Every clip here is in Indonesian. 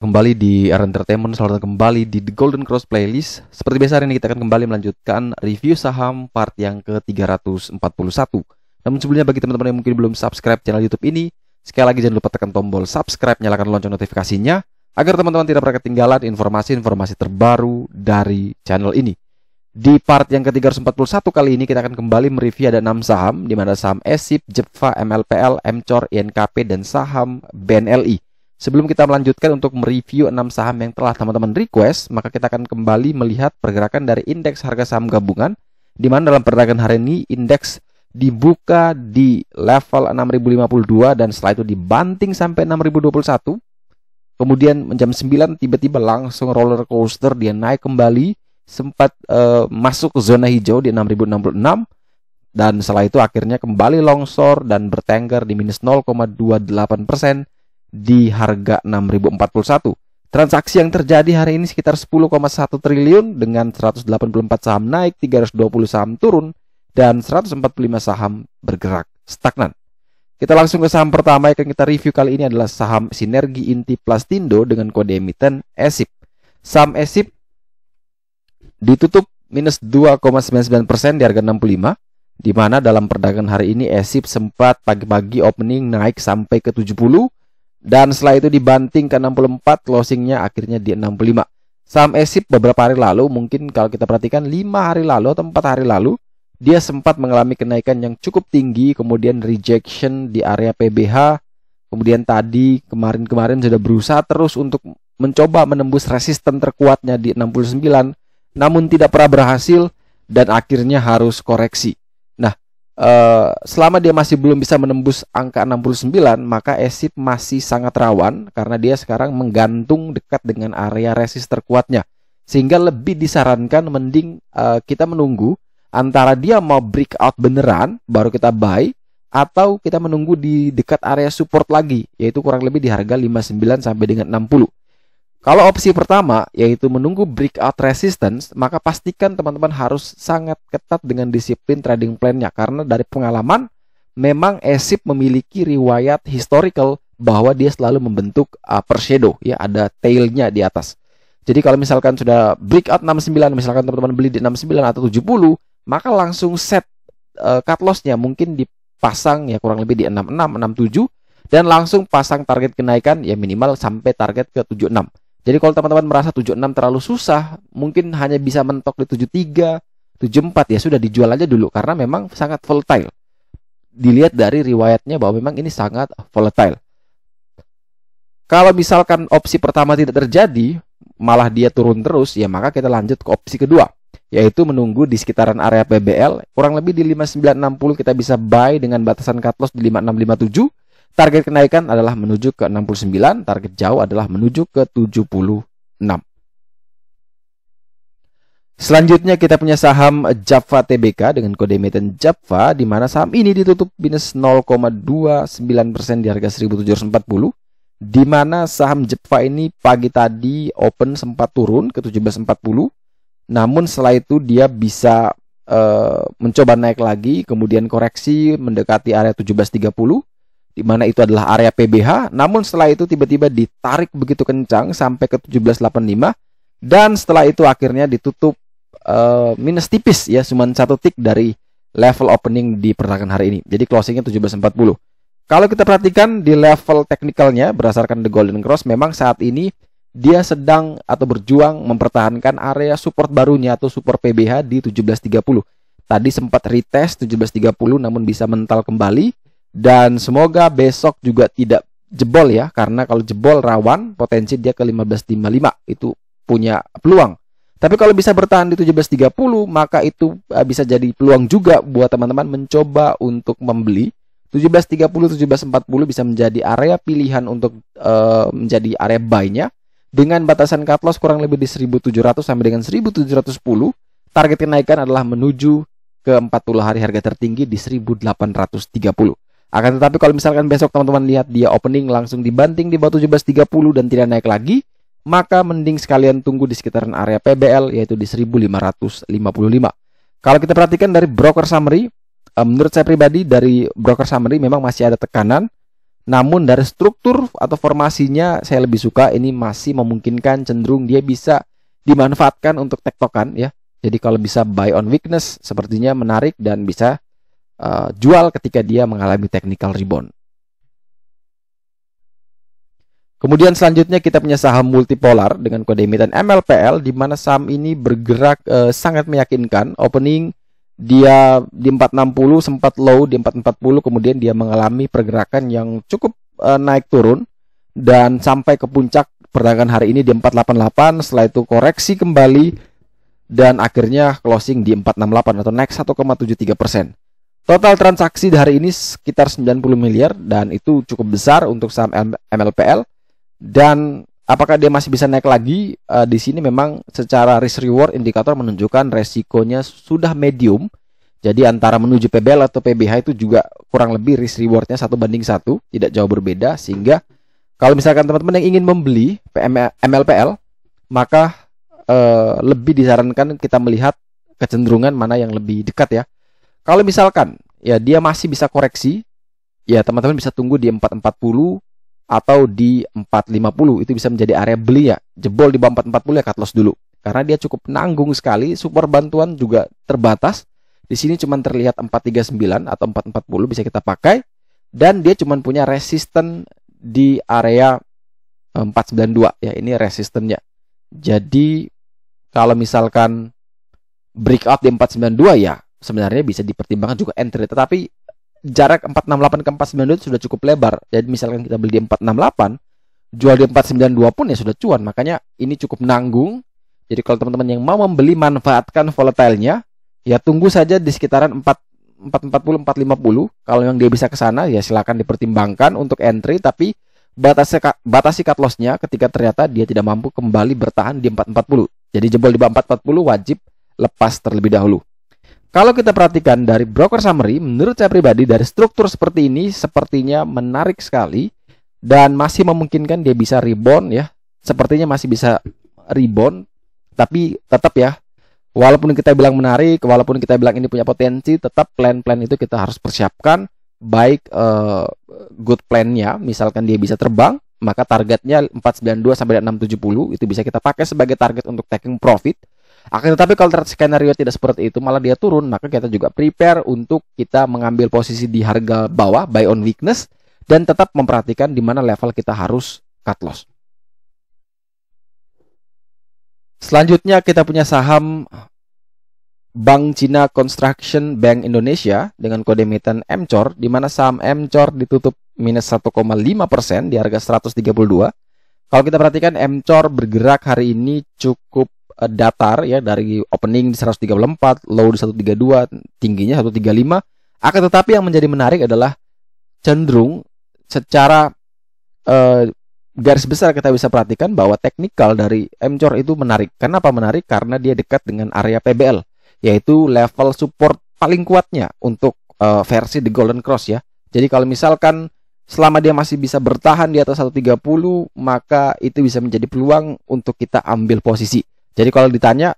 Kembali di R Entertainment, selamat datang kembali di The Golden Cross Playlist. Seperti biasa hari ini kita akan kembali melanjutkan review saham part yang ke-341. Namun sebelumnya bagi teman-teman yang mungkin belum subscribe channel YouTube ini, sekali lagi jangan lupa tekan tombol subscribe, nyalakan lonceng notifikasinya agar teman-teman tidak pernah ketinggalan informasi-informasi terbaru dari channel ini. Di part yang ke-341 kali ini kita akan kembali mereview ada 6 saham, di mana saham ESIP, JEPFA, MLPL, MCOR, INKP, dan saham BNLI. Sebelum kita melanjutkan untuk mereview 6 saham yang telah teman-teman request, maka kita akan kembali melihat pergerakan dari indeks harga saham gabungan, di mana dalam perdagangan hari ini indeks dibuka di level 6052 dan setelah itu dibanting sampai 6021. Kemudian jam 9 tiba-tiba langsung roller coaster, dia naik kembali, sempat masuk ke zona hijau di 6066 dan setelah itu akhirnya kembali longsor dan bertengger di minus 0,28% di harga 6041. Transaksi yang terjadi hari ini sekitar 10,1 triliun dengan 184 saham naik, 320 saham turun, dan 145 saham bergerak stagnan. Kita langsung ke saham pertama yang akan kita review kali ini adalah saham Sinergi Inti Plastindo dengan kode emiten ESIP. Saham ESIP ditutup minus 2,99% di harga 65, di mana dalam perdagangan hari ini ESIP sempat pagi-pagi opening naik sampai ke 70, dan setelah itu dibanting ke 64, closingnya akhirnya di 65. Saham ESIP beberapa hari lalu, mungkin kalau kita perhatikan 5 hari lalu atau 4 hari lalu, dia sempat mengalami kenaikan yang cukup tinggi, kemudian rejection di area PBH, kemudian tadi kemarin sudah berusaha terus untuk mencoba menembus resisten terkuatnya di 69, namun tidak pernah berhasil dan akhirnya harus koreksi. Selama dia masih belum bisa menembus angka 69, maka ESIP masih sangat rawan karena dia sekarang menggantung dekat dengan area resist terkuatnya. Sehingga lebih disarankan mending kita menunggu antara dia mau breakout beneran baru kita buy, atau kita menunggu di dekat area support lagi, yaitu kurang lebih di harga 59 sampai dengan 60. Kalau opsi pertama, yaitu menunggu breakout resistance, maka pastikan teman-teman harus sangat ketat dengan disiplin trading plan-nya. Karena dari pengalaman, memang ESIP memiliki riwayat historical bahwa dia selalu membentuk upper shadow, ya, ada tail-nya di atas. Jadi kalau misalkan sudah breakout 69, misalkan teman-teman beli di 69 atau 70, maka langsung set cut loss-nya mungkin dipasang ya kurang lebih di 66, 67, dan langsung pasang target kenaikan ya minimal sampai target ke 76. Jadi kalau teman-teman merasa 76 terlalu susah, mungkin hanya bisa mentok di 73, 74, ya sudah dijual aja dulu karena memang sangat volatile. Dilihat dari riwayatnya bahwa memang ini sangat volatile. Kalau misalkan opsi pertama tidak terjadi, malah dia turun terus, ya maka kita lanjut ke opsi kedua, yaitu menunggu di sekitaran area PBL, kurang lebih di 5960 kita bisa buy dengan batasan cut loss di 5657. Target kenaikan adalah menuju ke 69, target jauh adalah menuju ke 76. Selanjutnya kita punya saham JAPFA TBK dengan kode emiten JAPFA, di mana saham ini ditutup minus 0,29% di harga 1740, di mana saham JAPFA ini pagi tadi open sempat turun ke 1740, namun setelah itu dia bisa mencoba naik lagi, kemudian koreksi mendekati area 1730, di mana itu adalah area PBH, namun setelah itu tiba-tiba ditarik begitu kencang sampai ke 1785, dan setelah itu akhirnya ditutup minus tipis ya, cuma 1 tick dari level opening di perdagangan hari ini. Jadi closingnya 1740. Kalau kita perhatikan di level teknikalnya berdasarkan The Golden Cross, memang saat ini dia sedang atau berjuang mempertahankan area support barunya atau support PBH di 1730. Tadi sempat retest 1730 namun bisa mental kembali. Dan semoga besok juga tidak jebol ya, karena kalau jebol rawan potensi dia ke 1555, itu punya peluang. Tapi kalau bisa bertahan di 1730, maka itu bisa jadi peluang juga buat teman-teman mencoba untuk membeli. 1730, 1740 bisa menjadi area pilihan untuk menjadi area buy-nya dengan batasan cut loss kurang lebih di 1700 sampai dengan 1710. Target kenaikan adalah menuju ke 40 hari harga tertinggi di 1830. Akan tetapi kalau misalkan besok teman-teman lihat dia opening langsung dibanting di bawah 1730 dan tidak naik lagi, maka mending sekalian tunggu di sekitaran area PBL yaitu di 1555. Kalau kita perhatikan dari broker summary, menurut saya pribadi dari broker summary memang masih ada tekanan. Namun dari struktur atau formasinya saya lebih suka, ini masih memungkinkan, cenderung dia bisa dimanfaatkan untuk tektokan ya. Jadi kalau bisa buy on weakness sepertinya menarik dan bisa jual ketika dia mengalami technical rebound. Kemudian selanjutnya kita punya saham multipolar dengan kode emiten MLPL, di mana saham ini bergerak sangat meyakinkan. Opening dia di 460, sempat low di 440, kemudian dia mengalami pergerakan yang cukup naik turun dan sampai ke puncak perdagangan hari ini di 488. Setelah itu koreksi kembali dan akhirnya closing di 468 atau naik 1,73%. Total transaksi di hari ini sekitar 90 miliar dan itu cukup besar untuk saham MLPL. Dan apakah dia masih bisa naik lagi? Di sini memang secara risk reward indikator menunjukkan resikonya sudah medium. Jadi antara menuju PBL atau PBH itu juga kurang lebih risk rewardnya 1:1, tidak jauh berbeda. Sehingga kalau misalkan teman-teman yang ingin membeli MLPL, maka lebih disarankan kita melihat kecenderungan mana yang lebih dekat ya. Kalau misalkan ya dia masih bisa koreksi, ya teman-teman bisa tunggu di 440 atau di 450, itu bisa menjadi area beli ya. Jebol di bawah 440 ya cut loss dulu. Karena dia cukup nanggung sekali, support bantuan juga terbatas. Di sini cuma terlihat 439 atau 440 bisa kita pakai, dan dia cuma punya resisten di area 492 ya, ini resistennya. Jadi kalau misalkan breakout di 492 ya sebenarnya bisa dipertimbangkan juga entry, tetapi jarak 468 ke 492 sudah cukup lebar. Jadi misalkan kita beli di 468, jual di 492 pun ya sudah cuan. Makanya ini cukup nanggung. Jadi kalau teman-teman yang mau membeli, manfaatkan volatilenya, ya tunggu saja di sekitaran 440, 450. Kalau yang dia bisa ke sana ya silakan dipertimbangkan untuk entry, tapi batasi cut loss-nya ketika ternyata dia tidak mampu kembali bertahan di 440. Jadi jebol di bawah 440 wajib lepas terlebih dahulu. Kalau kita perhatikan dari broker summary, menurut saya pribadi dari struktur seperti ini sepertinya menarik sekali dan masih memungkinkan dia bisa rebound ya. Sepertinya masih bisa rebound, tapi tetap ya, walaupun kita bilang menarik, walaupun kita bilang ini punya potensi, tetap plan-plan itu kita harus persiapkan. Baik good plan-nya, misalkan dia bisa terbang, maka targetnya 492 sampai 670 itu bisa kita pakai sebagai target untuk taking profit. Akan tetapi kalau skenario tidak seperti itu, malah dia turun, maka kita juga prepare untuk kita mengambil posisi di harga bawah, buy on weakness, dan tetap memperhatikan di mana level kita harus cut loss. Selanjutnya kita punya saham Bank Cina Construction Bank Indonesia dengan kode emiten MCOR, di mana saham MCOR ditutup minus 1,5% di harga 132. Kalau kita perhatikan MCOR bergerak hari ini cukup datar ya, dari opening di 134, low di 132, tingginya 135. Akan tetapi yang menjadi menarik adalah cenderung secara garis besar kita bisa perhatikan bahwa teknikal dari MCOR itu menarik. Kenapa menarik? Karena dia dekat dengan area PBL, yaitu level support paling kuatnya untuk versi The Golden Cross ya. Jadi kalau misalkan selama dia masih bisa bertahan di atas 130, maka itu bisa menjadi peluang untuk kita ambil posisi. Jadi kalau ditanya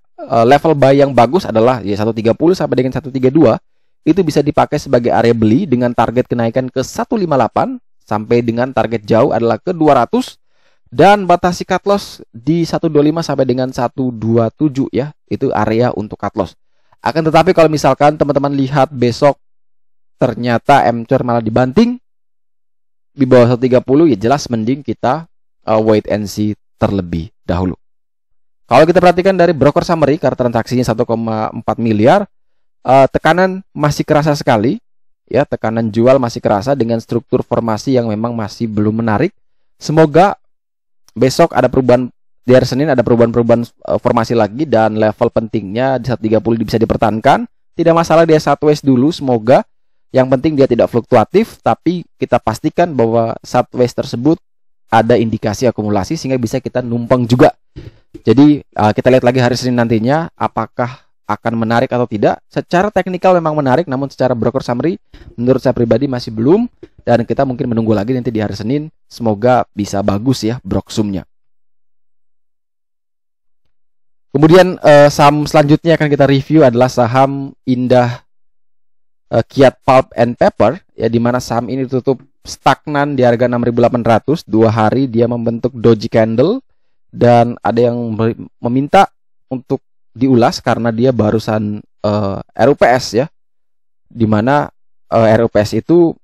level buy yang bagus adalah ya 130 sampai dengan 132, itu bisa dipakai sebagai area beli dengan target kenaikan ke 158 sampai dengan target jauh adalah ke 200, dan batasi cut loss di 125 sampai dengan 127 ya. Itu area untuk cut loss. Akan tetapi kalau misalkan teman-teman lihat besok ternyata MCOR malah dibanting di bawah 130, ya jelas mending kita wait and see terlebih dahulu. Kalau kita perhatikan dari broker summary, karena transaksinya 1,4 miliar, tekanan masih kerasa sekali ya, tekanan jual masih kerasa dengan struktur formasi yang memang masih belum menarik. Semoga besok ada perubahan, di hari Senin ada perubahan formasi lagi, dan level pentingnya di 130 bisa dipertahankan. Tidak masalah dia sideways dulu, semoga. Yang penting dia tidak fluktuatif, tapi kita pastikan bahwa sideways tersebut ada indikasi akumulasi sehingga bisa kita numpang juga. Jadi kita lihat lagi hari Senin nantinya apakah akan menarik atau tidak. Secara teknikal memang menarik, namun secara broker summary menurut saya pribadi masih belum, dan kita mungkin menunggu lagi nanti di hari Senin. Semoga bisa bagus ya broksumnya. Kemudian saham selanjutnya akan kita review adalah saham Indah Kiat Pulp and Paper ya, di mana saham ini tutup stagnan di harga 6.800. 2 hari dia membentuk doji candle, dan ada yang meminta untuk diulas karena dia barusan RUPS ya, di mana RUPS itu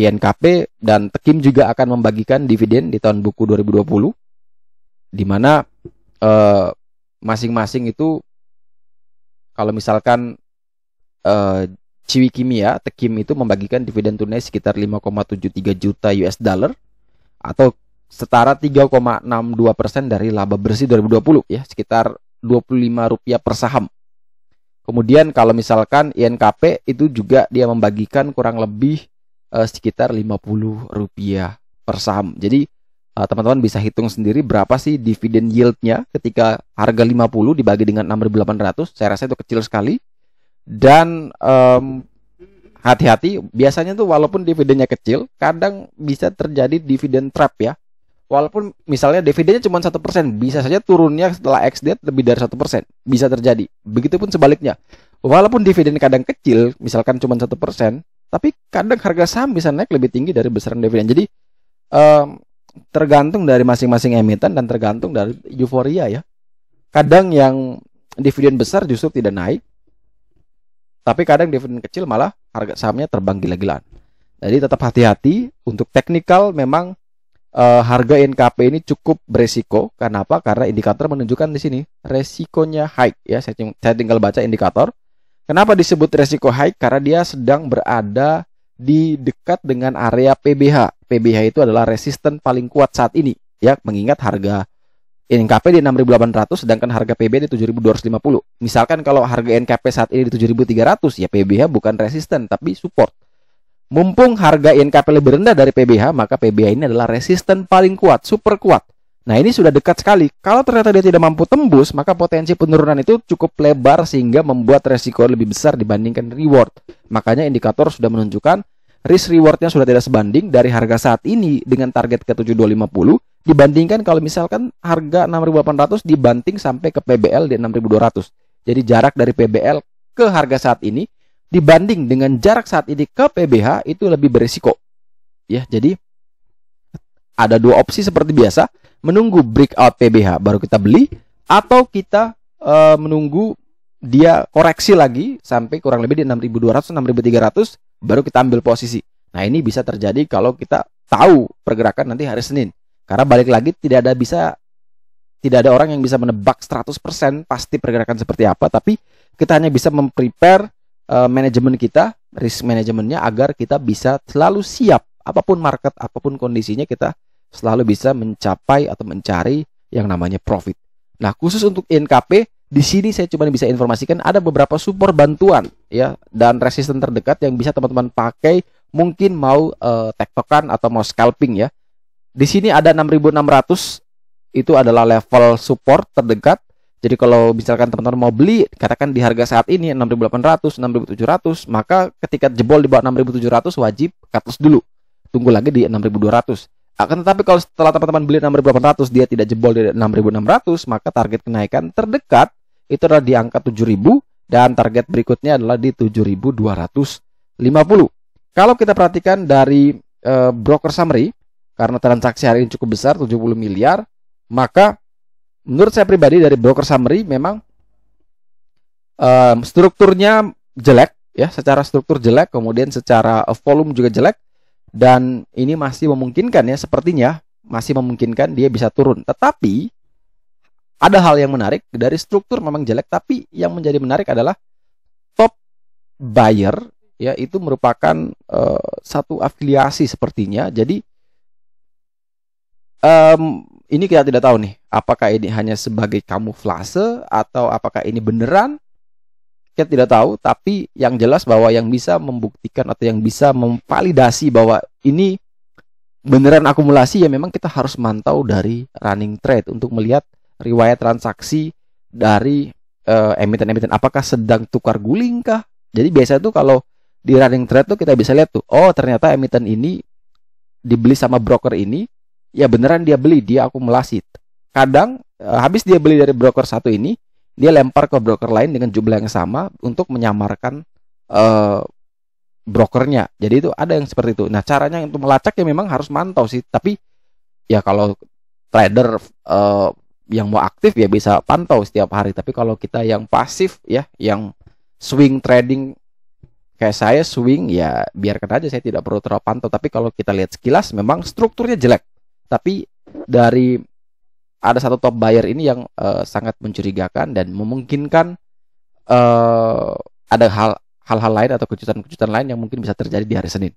INKP dan Tekim juga akan membagikan dividen di tahun buku 2020, di mana masing-masing itu, kalau misalkan Ciwi Kimia, Tekim itu membagikan dividen tunai sekitar 5,73 juta US dollar atau setara 3,62% dari laba bersih 2020 ya, sekitar Rp25 per saham. Kemudian kalau misalkan INKP itu juga dia membagikan kurang lebih sekitar Rp50 per saham. Jadi teman-teman bisa hitung sendiri berapa sih dividen yieldnya ketika harga 50 dibagi dengan 6.800. Saya rasa itu kecil sekali. Dan hati-hati, biasanya tuh walaupun dividennya kecil, kadang bisa terjadi dividen trap ya. Walaupun misalnya dividennya cuma 1%, bisa saja turunnya setelah ex-date lebih dari 1%. Bisa terjadi. Begitupun sebaliknya. Walaupun dividen kadang kecil, misalkan cuma 1%, tapi kadang harga saham bisa naik lebih tinggi dari besaran dividen. Jadi tergantung dari masing-masing emiten dan tergantung dari euforia ya. Kadang yang dividen besar justru tidak naik, tapi kadang dividen kecil malah harga sahamnya terbang gila-gilaan. Jadi tetap hati-hati. Untuk teknikal memang harga INKP ini cukup beresiko. Kenapa? Karena indikator menunjukkan di sini resikonya high ya. Saya tinggal baca indikator. Kenapa disebut resiko high? Karena dia sedang berada di dekat dengan area PBH. PBH itu adalah resisten paling kuat saat ini ya, mengingat harga INKP di 6.800 sedangkan harga PB di 7.250. Misalkan kalau harga INKP saat ini di 7.300 ya, PBH bukan resisten tapi support. Mumpung harga INKP lebih rendah dari PBH, maka PBH ini adalah resisten paling kuat, super kuat. Nah, ini sudah dekat sekali. Kalau ternyata dia tidak mampu tembus, maka potensi penurunan itu cukup lebar sehingga membuat resiko lebih besar dibandingkan reward. Makanya indikator sudah menunjukkan risk rewardnya sudah tidak sebanding dari harga saat ini dengan target ke 7.250 dibandingkan kalau misalkan harga 6.800 dibanting sampai ke PBL di 6.200. Jadi jarak dari PBL ke harga saat ini dibanding dengan jarak saat ini ke PBH itu lebih berisiko. Ya, jadi ada dua opsi seperti biasa, menunggu breakout PBH baru kita beli, atau kita menunggu dia koreksi lagi sampai kurang lebih di 6.200, 6.300 baru kita ambil posisi. Nah, ini bisa terjadi kalau kita tahu pergerakan nanti hari Senin. Karena balik lagi tidak ada orang yang bisa menebak 100% pasti pergerakan seperti apa, tapi kita hanya bisa memprepare manajemen kita, risk manajemennya, agar kita bisa selalu siap apapun market, apapun kondisinya, kita selalu bisa mencapai atau mencari yang namanya profit. Nah, khusus untuk INKP di sini saya cuma bisa informasikan ada beberapa support bantuan ya dan resisten terdekat yang bisa teman-teman pakai, mungkin mau tektokan atau mau scalping ya. Di sini ada 6.600, itu adalah level support terdekat. Jadi kalau misalkan teman-teman mau beli, katakan di harga saat ini 6.800, 6.700, maka ketika jebol di bawah 6.700 wajib cut loss dulu. Tunggu lagi di 6.200. Akan tetapi kalau setelah teman-teman beli 6.800 dia tidak jebol di 6.600, maka target kenaikan terdekat itu adalah di angka 7.000 dan target berikutnya adalah di 7.250. Kalau kita perhatikan dari broker summary, karena transaksi hari ini cukup besar 70 miliar, maka menurut saya pribadi dari broker summary memang strukturnya jelek ya, secara struktur jelek, kemudian secara volume juga jelek, dan ini masih memungkinkan ya, sepertinya masih memungkinkan dia bisa turun. Tetapi ada hal yang menarik, dari struktur memang jelek, tapi yang menjadi menarik adalah top buyer ya, itu merupakan satu afiliasi sepertinya. Jadi ini kita tidak tahu nih, apakah ini hanya sebagai kamuflase atau apakah ini beneran, kita tidak tahu. Tapi yang jelas bahwa yang bisa membuktikan atau yang bisa memvalidasi bahwa ini beneran akumulasi ya, memang kita harus mantau dari running trade untuk melihat riwayat transaksi dari emiten-emiten, apakah sedang tukar guling kah. Jadi biasa tuh kalau di running trade tuh kita bisa lihat tuh, oh ternyata emiten ini dibeli sama broker ini, ya beneran dia beli, dia akumulasi. Kadang habis dia beli dari broker satu ini, dia lempar ke broker lain dengan jumlah yang sama untuk menyamarkan brokernya. Jadi itu ada yang seperti itu. Nah, caranya untuk melacak ya memang harus mantau sih. Tapi ya kalau trader yang mau aktif ya bisa pantau setiap hari. Tapi kalau kita yang pasif ya, yang swing trading kayak saya swing ya biarkan aja, saya tidak perlu terlalu pantau. Tapi kalau kita lihat sekilas memang strukturnya jelek. Tapi dari ada satu top buyer ini yang sangat mencurigakan dan memungkinkan ada hal-hal lain atau kejutan-kejutan lain yang mungkin bisa terjadi di hari Senin.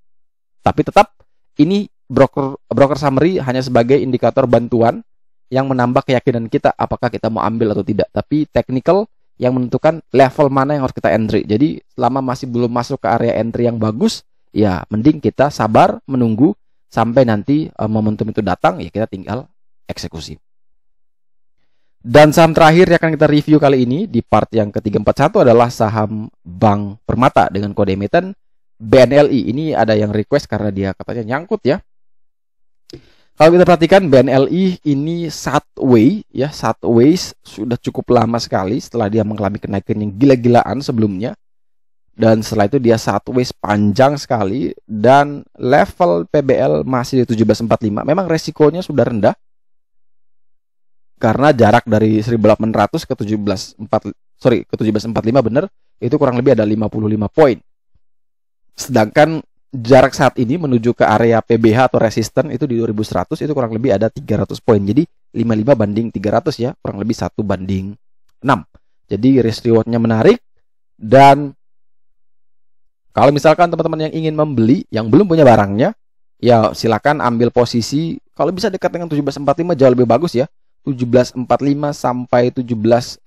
Tapi tetap ini broker summary hanya sebagai indikator bantuan yang menambah keyakinan kita apakah kita mau ambil atau tidak. Tapi technical yang menentukan level mana yang harus kita entry. Jadi selama masih belum masuk ke area entry yang bagus, ya mending kita sabar menunggu sampai nanti momentum itu datang, ya kita tinggal eksekusi. Dan saham terakhir yang akan kita review kali ini di part yang ke-341 adalah saham Bank Permata dengan kode emiten BNLI. Ini ada yang request karena dia katanya nyangkut ya. Kalau kita perhatikan BNLI ini sideways ya, sideways sudah cukup lama sekali setelah dia mengalami kenaikan yang gila-gilaan sebelumnya. Dan setelah itu dia sideways panjang sekali dan level PBL masih di 1745. Memang resikonya sudah rendah karena jarak dari 1800 ke 1745 benar, itu kurang lebih ada 55 poin. Sedangkan jarak saat ini menuju ke area PBH atau resisten itu di 2100, itu kurang lebih ada 300 poin. Jadi 55 banding 300 ya, kurang lebih 1 banding 6. Jadi risk rewardnya menarik. Dan kalau misalkan teman-teman yang ingin membeli yang belum punya barangnya, ya silakan ambil posisi. Kalau bisa dekat dengan 1745 jauh lebih bagus ya. 1745 sampai 1760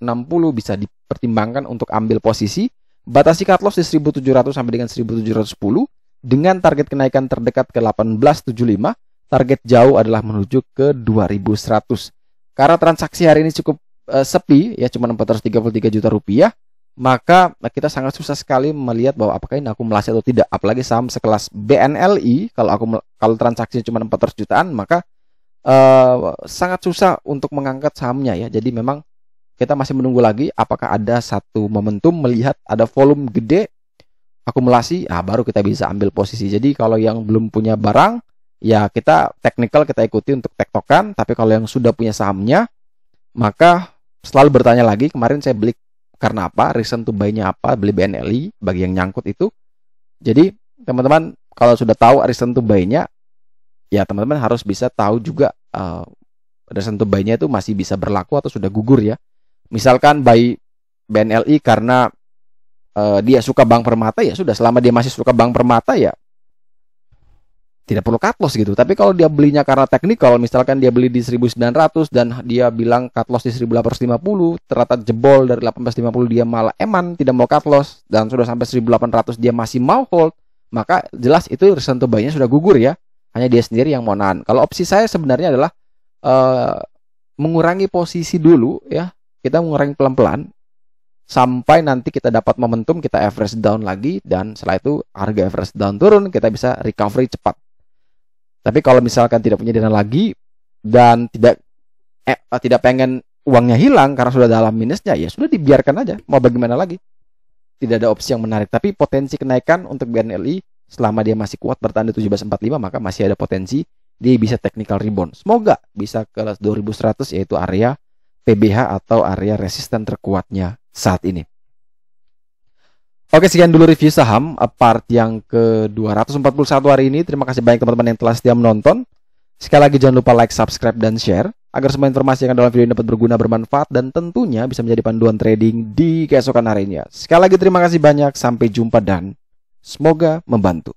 bisa dipertimbangkan untuk ambil posisi. Batasi cut loss di 1700 sampai dengan 1710 dengan target kenaikan terdekat ke 1875. Target jauh adalah menuju ke 2100. Karena transaksi hari ini cukup sepi ya, cuma 433 juta rupiah, maka kita sangat susah sekali melihat bahwa apakah ini akumulasi atau tidak. Apalagi saham sekelas BNLI, kalau transaksinya cuma 400 jutaan, maka sangat susah untuk mengangkat sahamnya ya. Jadi memang kita masih menunggu lagi apakah ada satu momentum melihat ada volume gede akumulasi, baru kita bisa ambil posisi. Jadi kalau yang belum punya barang ya kita technical kita ikuti untuk tektokan. Tapi kalau yang sudah punya sahamnya, maka selalu bertanya lagi, kemarin saya beli karena apa, reason to buy-nya apa, beli BNLI bagi yang nyangkut itu. Jadi teman-teman kalau sudah tahu reason to buy-nya, ya teman-teman harus bisa tahu juga reason to buy-nya itu masih bisa berlaku atau sudah gugur ya. Misalkan buy BNLI karena dia suka Bank Permata, ya sudah, selama dia masih suka Bank Permata ya tidak perlu cut loss gitu. Tapi kalau dia belinya karena teknikal, misalkan dia beli di 1900 dan dia bilang cut loss di 1850, ternyata jebol dari 1850 dia malah tidak mau cut loss, dan sudah sampai 1800 dia masih mau hold, maka jelas itu reason to buy-nya sudah gugur ya. Hanya dia sendiri yang mau nahan. Kalau opsi saya sebenarnya adalah mengurangi posisi dulu ya. Kita mengurangi pelan-pelan sampai nanti kita dapat momentum, kita average down lagi, dan setelah itu harga average down turun, kita bisa recovery cepat. Tapi kalau misalkan tidak punya dana lagi dan tidak pengen uangnya hilang karena sudah dalam minusnya, ya sudah dibiarkan aja. Mau bagaimana lagi? Tidak ada opsi yang menarik. Tapi potensi kenaikan untuk BNLI selama dia masih kuat bertahan di 1745, maka masih ada potensi dia bisa technical rebound. Semoga bisa ke 2100, yaitu area PBH atau area resisten terkuatnya saat ini. Oke, sekian dulu review saham part yang ke-241 hari ini. Terima kasih banyak teman-teman yang telah setia menonton. Sekali lagi jangan lupa like, subscribe, dan share agar semua informasi yang ada dalam video ini dapat berguna, bermanfaat, dan tentunya bisa menjadi panduan trading di keesokan harinya. Sekali lagi terima kasih banyak, sampai jumpa dan semoga membantu.